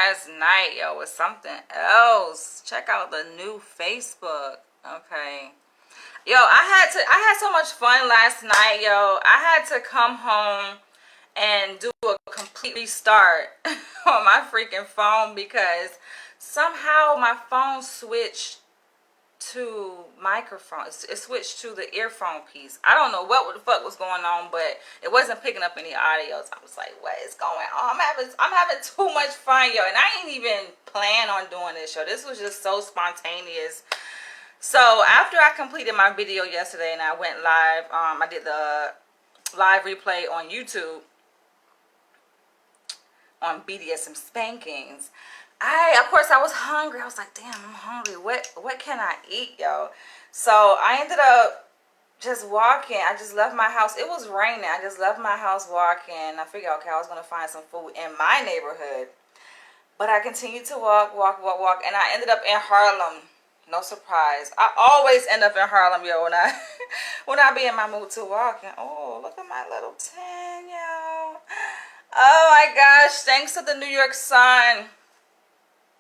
last night, yo, was something else. Check out the new Facebook. Okay. Yo, I had so much fun last night, yo. I had to come home and do a complete restart on my freaking phone because somehow my phone switched to microphone. It switched to the earphone piece. I don't know what the fuck was going on, but it wasn't picking up any audios. I was like, what is going on? I'm having too much fun, yo. And I ain't even plan on doing this, yo. This was just so spontaneous. So after I completed my video yesterday and I went live, I did the live replay on YouTube on BDSM spankings. Of course I was hungry. I was like, damn, I'm hungry. What can I eat, yo? So I ended up just walking. I just left my house. It was raining. I just left my house walking. I figured, okay, I was gonna find some food in my neighborhood. But I continued to walk, and I ended up in Harlem. No surprise. I always end up in Harlem, yo, when I be in my mood to walk. And oh, look at my little tan, yo. Oh my gosh, thanks to the New York sun.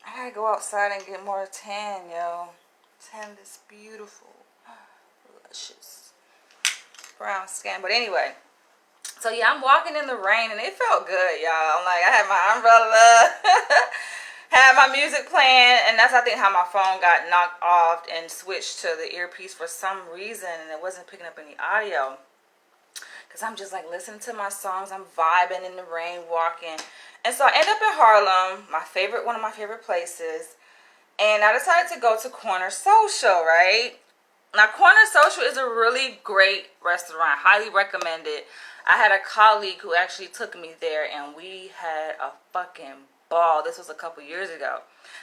I gotta go outside and get more tan, yo. Tan this beautiful, luscious brown skin. But anyway, so yeah, I'm walking in the rain and it felt good, y'all. I'm like, I had my umbrella, had my music playing, and that's I think how my phone got knocked off and switched to the earpiece for some reason, and it wasn't picking up any audio. Cause I'm just like listening to my songs, I'm vibing in the rain, walking. And so I end up in Harlem, one of my favorite places. And I decided to go to Corner Social, right? Now, Corner Social is a really great restaurant, highly recommended. I had a colleague who actually took me there, and we had a fucking ball. This was a couple years ago.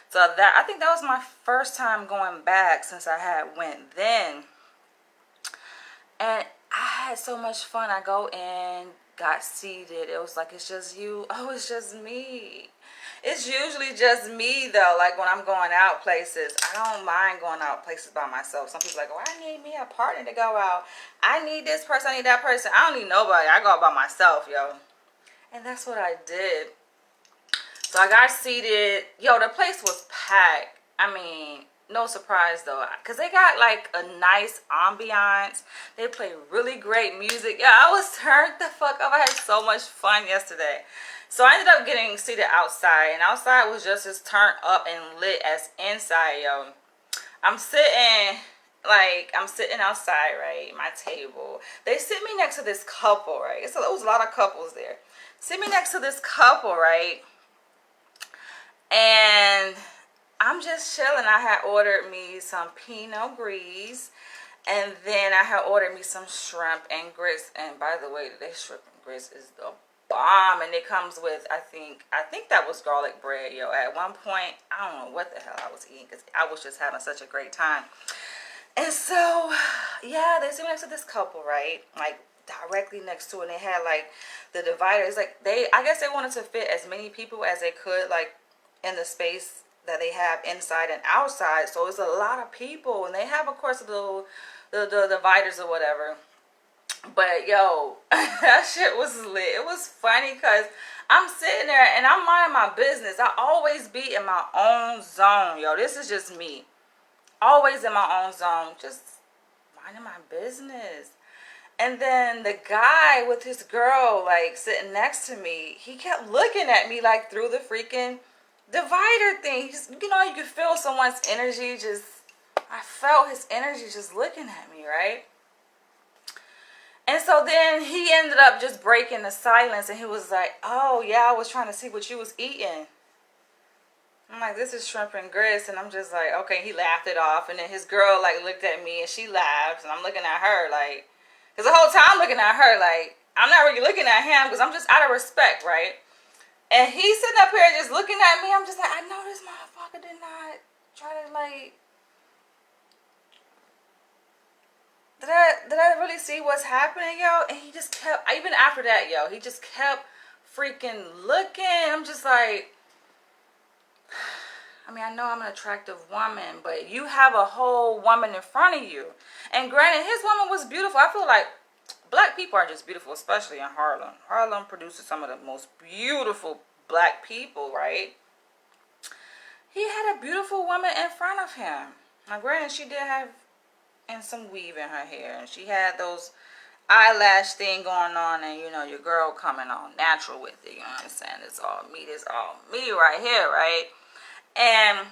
So I think that was my first time going back since I had went then. And I had so much fun. I go in, got seated. It was like, it's just you. Oh, it's just me. It's usually just me, though. Like, when I'm going out places, I don't mind going out places by myself. Some people are like, oh, I need me a partner to go out. I need this person. I need that person. I don't need nobody. I go out by myself, yo. And that's what I did. So I got seated. Yo, the place was packed. I mean, no surprise though, because they got like a nice ambiance. They play really great music. Yeah, I was turned the fuck up. I had so much fun yesterday. So I ended up getting seated outside, and outside was just as turned up and lit as inside, yo. I'm sitting outside, right? My table. They sit me next to this couple, right? So there was a lot of couples there. Sit me next to this couple, right? And I'm just chilling. I had ordered me some Pinot Gris, and then I had ordered me some shrimp and grits. And by the way, the shrimp and grits is the bomb, and it comes with I think that was garlic bread, yo. At one point, I don't know what the hell I was eating because I was just having such a great time. And so, yeah, they sit next to this couple, right? Like directly next to it. And they had like the divider. It's like I guess they wanted to fit as many people as they could, like in the space that they have inside and outside. So it's a lot of people, and they have, of course, the dividers or whatever. But yo, that shit was lit. It was funny because I'm sitting there and I'm minding my business. I always be in my own zone, yo. This is just me. Always in my own zone, just minding my business. And then the guy with his girl, like, sitting next to me, he kept looking at me, like, through the freaking divider thing. You know, you could feel someone's energy I felt his energy just looking at me, right? And so then he ended up just breaking the silence, and he was like, oh, yeah, I was trying to see what you was eating. I'm like, this is shrimp and grits, and I'm just like, okay. He laughed it off, and then his girl, like, looked at me, and she laughed, and I'm looking at her, like, because the whole time I'm looking at her, like, I'm not really looking at him, because I'm just out of respect, right? And he's sitting up here just looking at me. I'm just like, I know this motherfucker did not try to, like, did I really see what's happening, yo? And he just kept, even after that, yo, he just kept freaking looking. I'm just like, I mean, I know I'm an attractive woman, but you have a whole woman in front of you. And granted, his woman was beautiful. I feel like black people are just beautiful, especially in Harlem. Harlem produces some of the most beautiful black people, right? he had a beautiful woman in front of him. Now, granted, she did have and some weave in her hair, and she had those eyelash thing going on, and you know, your girl coming on natural with it. You know what I'm saying? It's all me right here, right? And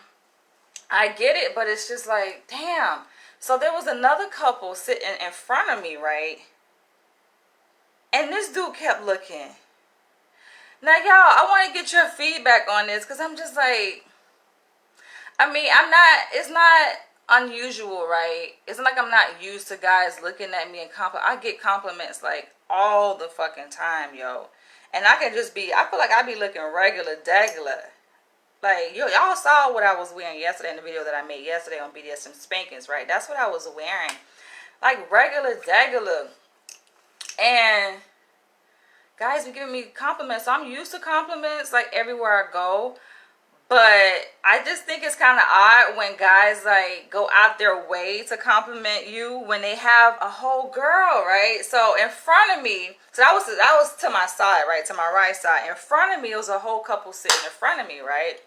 I get it, but it's just like, damn. So there was another couple sitting in front of me, right? And this dude kept looking. Now, y'all, I want to get your feedback on this, because I'm just like, I mean, it's not unusual, right? It's not like I'm not used to guys looking at me and I get compliments like all the fucking time, yo. And I feel like I be looking regular. Like, y'all saw what I was wearing yesterday in the video that I made yesterday on BDSM Spankings, right? That's what I was wearing. Like, regular. And guys be giving me compliments. So I'm used to compliments, like, everywhere I go. But I just think it's kind of odd when guys, like, go out their way to compliment you when they have a whole girl, right? So in front of me, so that was to my side, right? To my right side. In front of me, it was a whole couple sitting in front of me, right?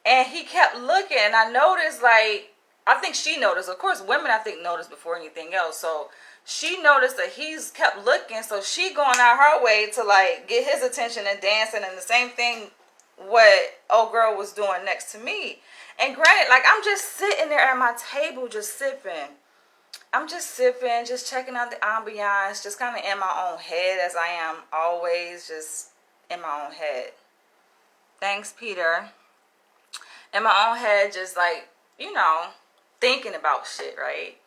And he kept looking, and I noticed, like, I think she noticed. Of course, women, I think, notice before anything else. So she noticed that he's kept looking, so she going out her way to, like, get his attention and dancing, and the same thing what old girl was doing next to me. And granted, like, I'm just sitting there at my table just sipping. I'm just sipping, just checking out the ambiance, just kind of in my own head, as I am always, just in my own head. Thanks, Peter. In my own head, just like, you know, thinking about shit, right?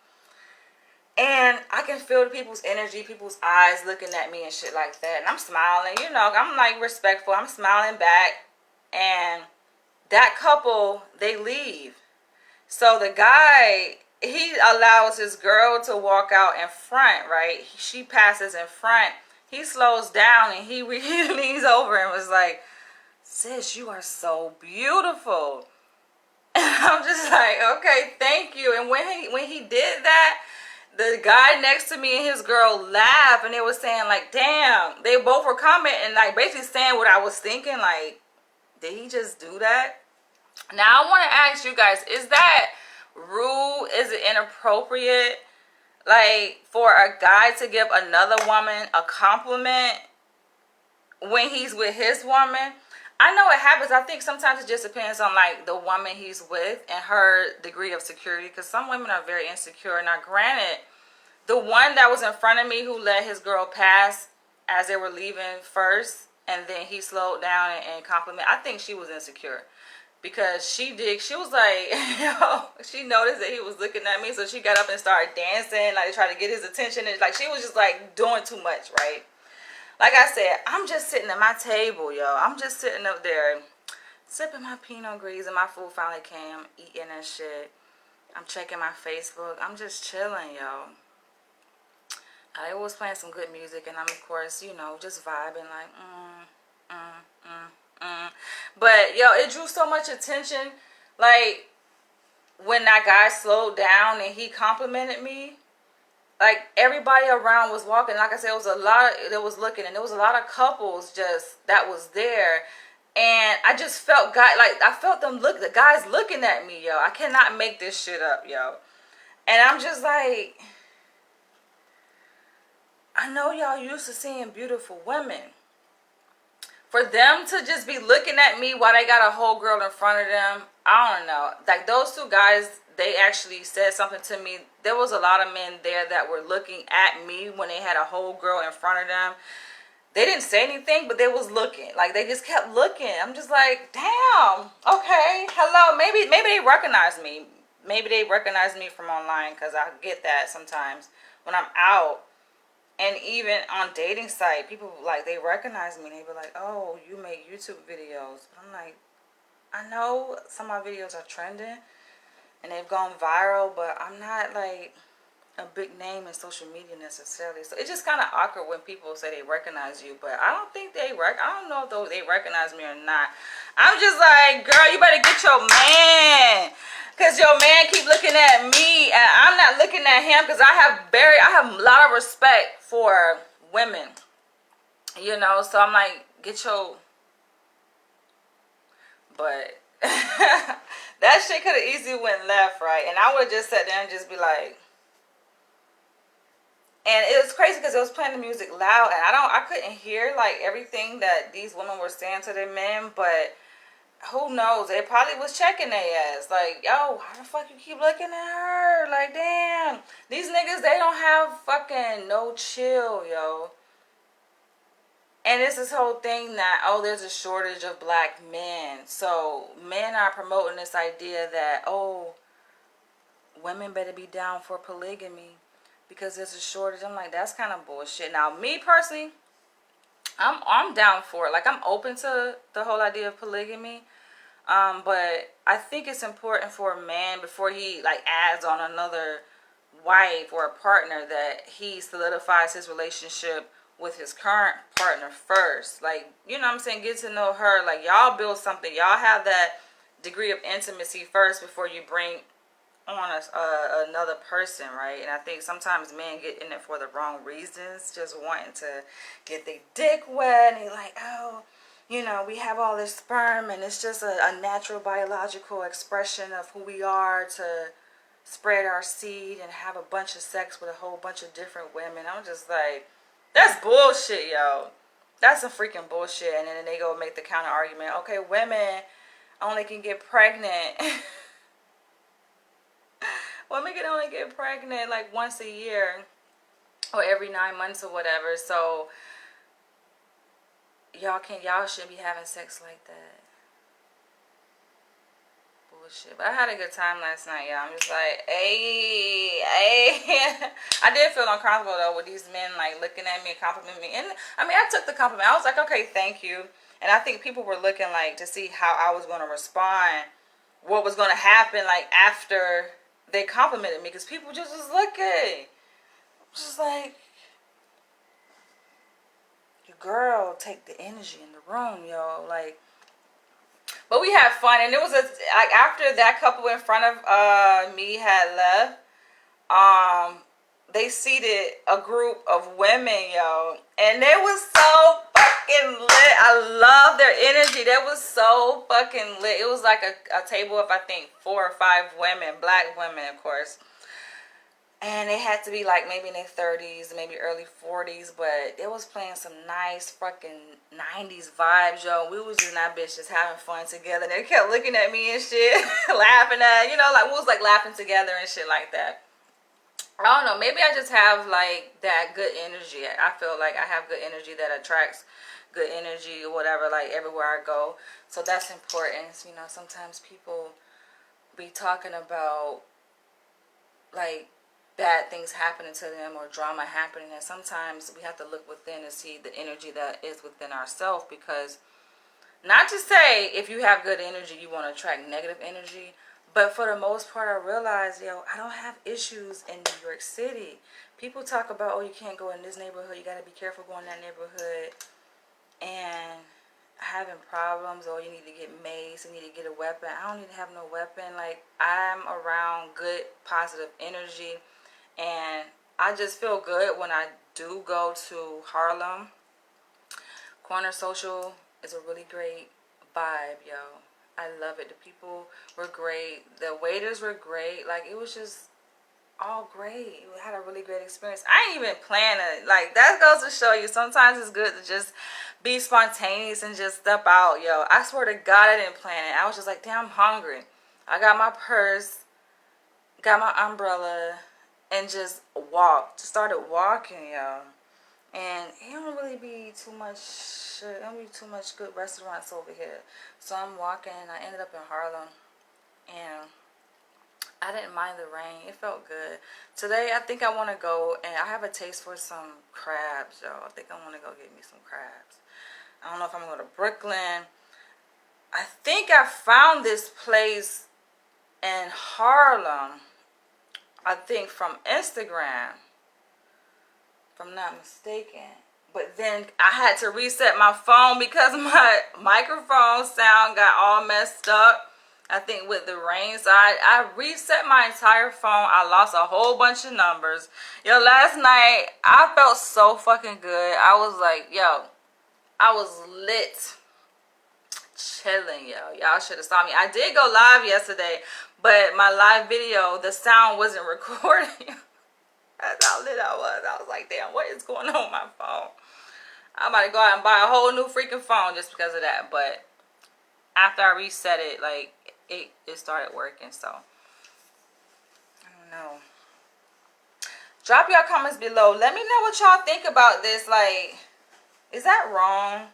And I can feel the people's energy, people's eyes looking at me and shit like that. And I'm smiling, you know, I'm like respectful. I'm smiling back. And that couple, they leave. So the guy, he allows his girl to walk out in front, right? She passes in front. He slows down and he leans over and was like, sis, you are so beautiful. And I'm just like, okay, thank you. And when he did that, the guy next to me and his girl laughed, and they were saying, like, damn. They both were commenting, like, basically saying what I was thinking, like, did he just do that? Now, I want to ask you guys, is that rude? Is it inappropriate? Like, for a guy to give another woman a compliment when he's with his woman? I know it happens. I think sometimes it just depends on, like, the woman he's with and her degree of security, because some women are very insecure. Now, granted, the one that was in front of me who let his girl pass as they were leaving first, and then he slowed down and complimented, I think she was insecure. Because she was like, you know, she noticed that he was looking at me, so she got up and started dancing, like, to try to get his attention. And, like, she was just, like, doing too much, right? Like I said, I'm just sitting at my table, yo. I'm just sitting up there, sipping my Pinot Gris, and my food finally came. I'm eating and shit. I'm checking my Facebook. I'm just chilling, yo. I was playing some good music, and I'm, of course, you know, just vibing, like, But, yo, it drew so much attention. Like, when that guy slowed down and he complimented me, like, everybody around was walking. Like I said, there was looking, and there was a lot of couples just that was there. And I just felt I felt the guys looking at me, yo. I cannot make this shit up, yo. And I'm just like, I know y'all used to seeing beautiful women. For them to just be looking at me while they got a whole girl in front of them, I don't know. Like, those two guys, they actually said something to me. There was a lot of men there that were looking at me when they had a whole girl in front of them. They didn't say anything, but they was looking. Like, they just kept looking. I'm just like, damn, okay, hello. Maybe they recognize me. Maybe they recognize me from online, because I get that sometimes when I'm out. And even on dating site, people, like, they recognize me. And they be like, oh, you make YouTube videos. But I'm like, I know some of my videos are trending and they've gone viral, but I'm not, like, a big name in social media necessarily. So it's just kind of awkward when people say they recognize you. But I don't think I don't know if they recognize me or not. I'm just like, girl, you better get your man. Because your man keep looking at me, and I'm not looking at him, because I have a lot of respect for women, you know. So I'm like, but That shit could have easily went left, right? And I would have just sat there and just be like, and it was crazy because it was playing the music loud, and I couldn't hear like everything that these women were saying to their men, but who knows? They probably was checking their ass. Like, yo, why the fuck you keep looking at her? Like, damn. These niggas, they don't have fucking no chill, yo. And it's this whole thing that, oh, there's a shortage of black men. So men are promoting this idea that, oh, women better be down for polygamy because there's a shortage. I'm like, that's kind of bullshit. Now, me personally, I'm down for it. Like, I'm open to the whole idea of polygamy. But I think it's important for a man before he like adds on another wife or a partner that he solidifies his relationship with his current partner first. Like, you know what I'm saying? Get to know her. Like, y'all build something. Y'all have that degree of intimacy first before you bring on another person, right? And I think sometimes men get in it for the wrong reasons, just wanting to get their dick wet, and they like, oh, you know, we have all this sperm, and it's just a natural biological expression of who we are to spread our seed and have a bunch of sex with a whole bunch of different women. I'm just like, that's bullshit, yo. That's some freaking bullshit. And then they go make the counter argument, okay, women only can get pregnant. Women can only get pregnant like once a year or every 9 months or whatever. So y'all shouldn't be having sex like that. Bullshit. But I had a good time last night, y'all. I'm just like, hey. I did feel uncomfortable though with these men like looking at me and complimenting me. And I mean, I took the compliment. I was like, okay, thank you. And I think people were looking like to see how I was going to respond, what was going to happen like after they complimented me, because people just was looking. Just like, your girl take the energy in the room, yo. Like, but we had fun, and it was like after that couple in front of me had left, they seated a group of women, yo, and they was so fucking lit. I love their energy. They was so fucking lit. It was like a table of I think 4 or 5 women, black women, of course. And they had to be like maybe in their 30s, maybe early 40s, but it was playing some nice fucking 90s vibes, yo. We was in that bitch just having fun together. And they kept looking at me and shit, laughing at, you know, like we was like laughing together and shit like that. I don't know, maybe I just have like that good energy. I feel like I have good energy that attracts good energy or whatever, like everywhere I go. So that's important. You know, sometimes people be talking about like bad things happening to them or drama happening, and sometimes we have to look within and see the energy that is within ourselves, because not to say if you have good energy you want to attract negative energy, but for the most part I realize, yo, I don't have issues in New York City. People talk about, oh, you can't go in this neighborhood, you got to be careful going in that neighborhood, and having problems, or you need to get mace, you need to get a weapon. I don't need to have no weapon. Like, I'm around good positive energy, and I just feel good when I do go to Harlem. Corner Social is a really great vibe, yo. I love it. The people were great. The waiters were great. Like, it was just all great. We had a really great experience. I ain't even plan it. Like, that goes to show you, sometimes it's good to just be spontaneous and just step out, yo. I swear to God, I didn't plan it. I was just like, damn, I'm hungry. I got my purse, got my umbrella, and just walked. Just started walking, yo. And it don't really be too much, it don't be too much good restaurants over here. So I'm walking, and I ended up in Harlem, and I didn't mind the rain. It felt good. Today, I think I want to go, and I have a taste for some crabs, yo. I think I want to go get me some crabs. I don't know if I'm going to go to Brooklyn. I think I found this place in Harlem, I think from Instagram, if I'm not mistaken. But then I had to reset my phone because my microphone sound got all messed up, I think with the rain. So I reset my entire phone. I lost a whole bunch of numbers. Yo, last night I felt so fucking good. I was like, yo, I was lit. chilling, yo. Y'all should have saw me. I did go live yesterday, but my live video, the sound wasn't recording. That's how lit I was. I was like, damn, what is going on with my phone? I'm about to go out and buy a whole new freaking phone just because of that. But after I reset it, like, it started working. So, I don't know. Drop your comments below. Let me know what y'all think about this. Like, is that wrong?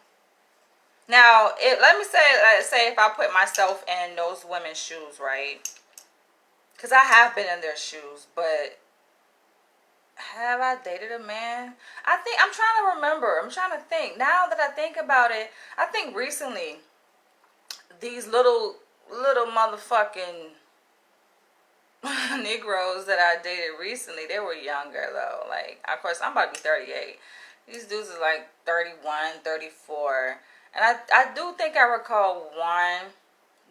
Now, let me say if I put myself in those women's shoes, right? Because I have been in their shoes, but have I dated a man? I'm trying to remember. I'm trying to think. Now that I think about it, I think recently, these little motherfucking Negroes that I dated recently, they were younger though. Like, of course, I'm about to be 38. These dudes are like 31, 34. And I do think I recall one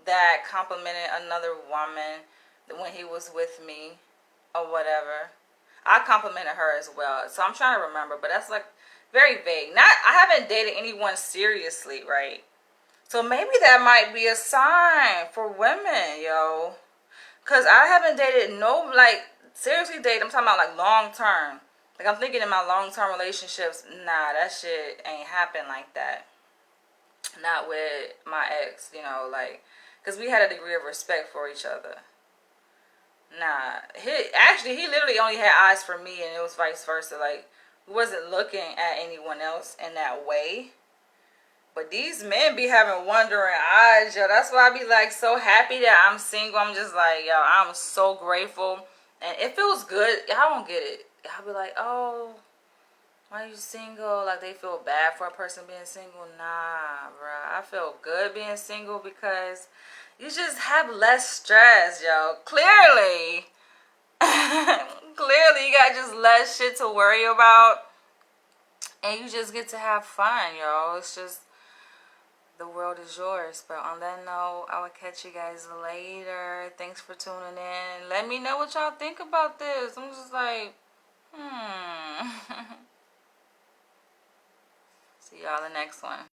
that complimented another woman when he was with me or whatever. I complimented her as well. So I'm trying to remember, but that's like very vague. I haven't dated anyone seriously, right? So maybe that might be a sign for women, yo. Because I haven't dated seriously dated, I'm talking about like long term. Like, I'm thinking in my long term relationships, nah, that shit ain't happen like that. Not with my ex, like, because we had a degree of respect for each other. Nah, he literally only had eyes for me, and it was vice versa. Like, we wasn't looking at anyone else in that way. But these men be having wandering eyes, yo. That's why I be like so happy that I'm single. I'm just like, yo, I'm so grateful. And it feels good. I don't get it. I'll be like, oh, why are you single? Like, they feel bad for a person being single. Nah, bruh. I feel good being single because you just have less stress, yo. Clearly. Clearly, you got just less shit to worry about. And you just get to have fun, yo. It's just, the world is yours. But on that note, I will catch you guys later. Thanks for tuning in. Let me know what y'all think about this. I'm just like, See y'all in the next one.